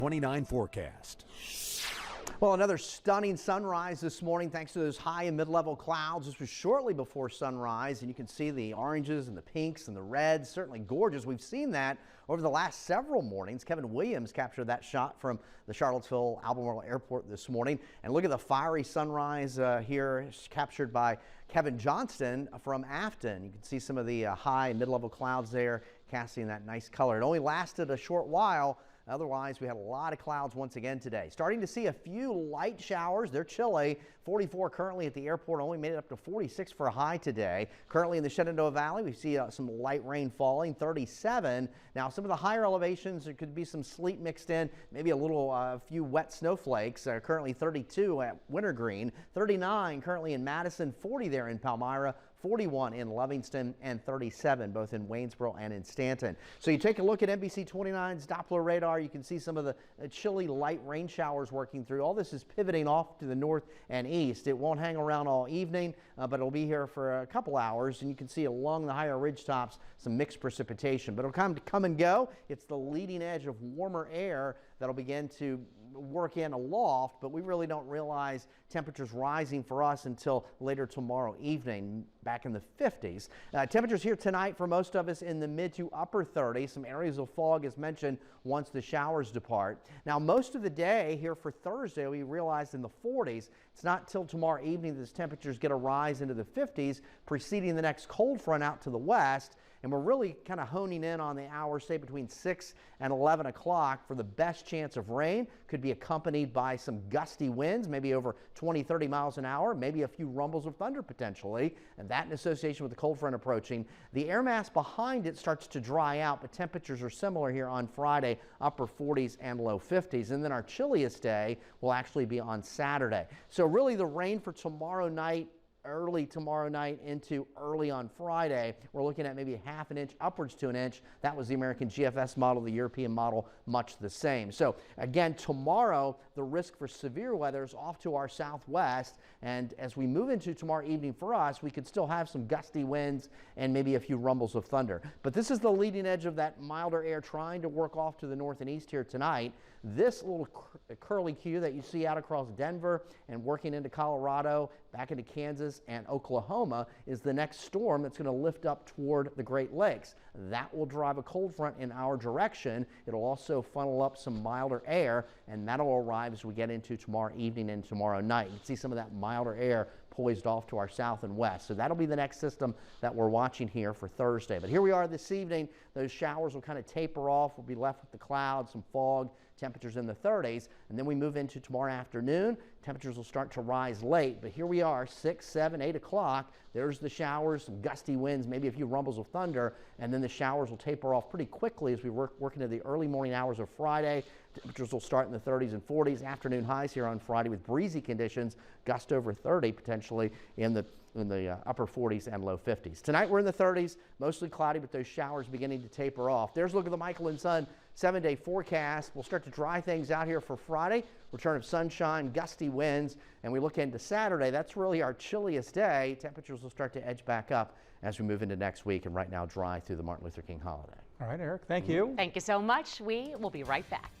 29 forecast. Well, another stunning sunrise this morning thanks to those high and mid-level clouds. This was shortly before sunrise, and you can see the oranges and the pinks and the reds. Certainly gorgeous. We've seen that over the last several mornings. Kevin Williams captured that shot from the Charlottesville Albemarle Airport this morning. And look at the fiery sunrise here captured by Kevin Johnston from Afton. You can see some of the high and mid-level clouds there casting that nice color. It only lasted a short while. Otherwise, we had a lot of clouds once again today. Starting to see a few light showers. They're chilly. 44 currently at the airport, only made it up to 46 for a high today. Currently in the Shenandoah Valley, we see some light rain falling, 37. Now, some of the higher elevations, there could be some sleet mixed in, maybe a few wet snowflakes. Currently 32 at Wintergreen, 39 currently in Madison, 40 there in Palmyra, 41 in Livingston, and 37 both in Waynesboro and in Stanton. So you take a look at NBC29's Doppler radar, you can see some of the chilly light rain showers working through. All this is pivoting off to the north and east. It won't hang around all evening, but it'll be here for a couple hours, and you can see along the higher ridge tops some mixed precipitation. But it'll come and go. It's the leading edge of warmer air that'll begin to work in aloft, but we really don't realize temperatures rising for us until later tomorrow evening, back in the 50s. Temperatures here tonight for most of us in the mid to upper 30s. Some areas of fog as mentioned once the showers depart. Now most of the day here for Thursday we realized in the 40s. It's not till tomorrow evening that temperatures get a rise into the 50s, preceding the next cold front out to the west. And we're really kind of honing in on the hours, say between 6 and 11 o'clock for the best chance of rain. Could be accompanied by some gusty winds, maybe over 20, 30 miles an hour, maybe a few rumbles of thunder potentially. And that in association with the cold front approaching. The air mass behind it starts to dry out, but temperatures are similar here on Friday, upper 40s and low 50s. And then our chilliest day will actually be on Saturday. So really the rain for tomorrow night, early tomorrow night into early on Friday, we're looking at maybe ½ an inch upwards to an inch. That was the American GFS model, the European model, much the same. So again, tomorrow, the risk for severe weather is off to our southwest. And as we move into tomorrow evening for us, we could still have some gusty winds and maybe a few rumbles of thunder. But this is the leading edge of that milder air trying to work off to the north and east here tonight. This little curly Q that you see out across Denver and working into Colorado, back into Kansas and Oklahoma is the next storm that's going to lift up toward the Great Lakes. That will drive a cold front in our direction. It'll also funnel up some milder air, and that'll arrive as we get into tomorrow evening and tomorrow night. You can see some of that milder air poised off to our south and west. So that'll be the next system that we're watching here for Thursday. But here we are this evening. Those showers will kind of taper off. We'll be left with the clouds, some fog, temperatures in the 30s. And then we move into tomorrow afternoon. Temperatures will start to rise late. But here we are, 6, 7, 8 o'clock. There's the showers, some gusty winds, maybe a few rumbles of thunder. And then the showers will taper off pretty quickly as we work into the early morning hours of Friday. Temperatures will start in the 30s and 40s. Afternoon highs here on Friday with breezy conditions, gust over 30 potentially in the upper 40s and low 50s. Tonight we're in the 30s, mostly cloudy, but those showers beginning to taper off. There's a look at the Michael and Son 7-day forecast. We'll start to dry things out here for Friday. Return of sunshine, gusty winds, and we look into Saturday. That's really our chilliest day. Temperatures will start to edge back up as we move into next week, and right now dry through the Martin Luther King holiday. All right, Eric, thank you. Thank you so much. We will be right back.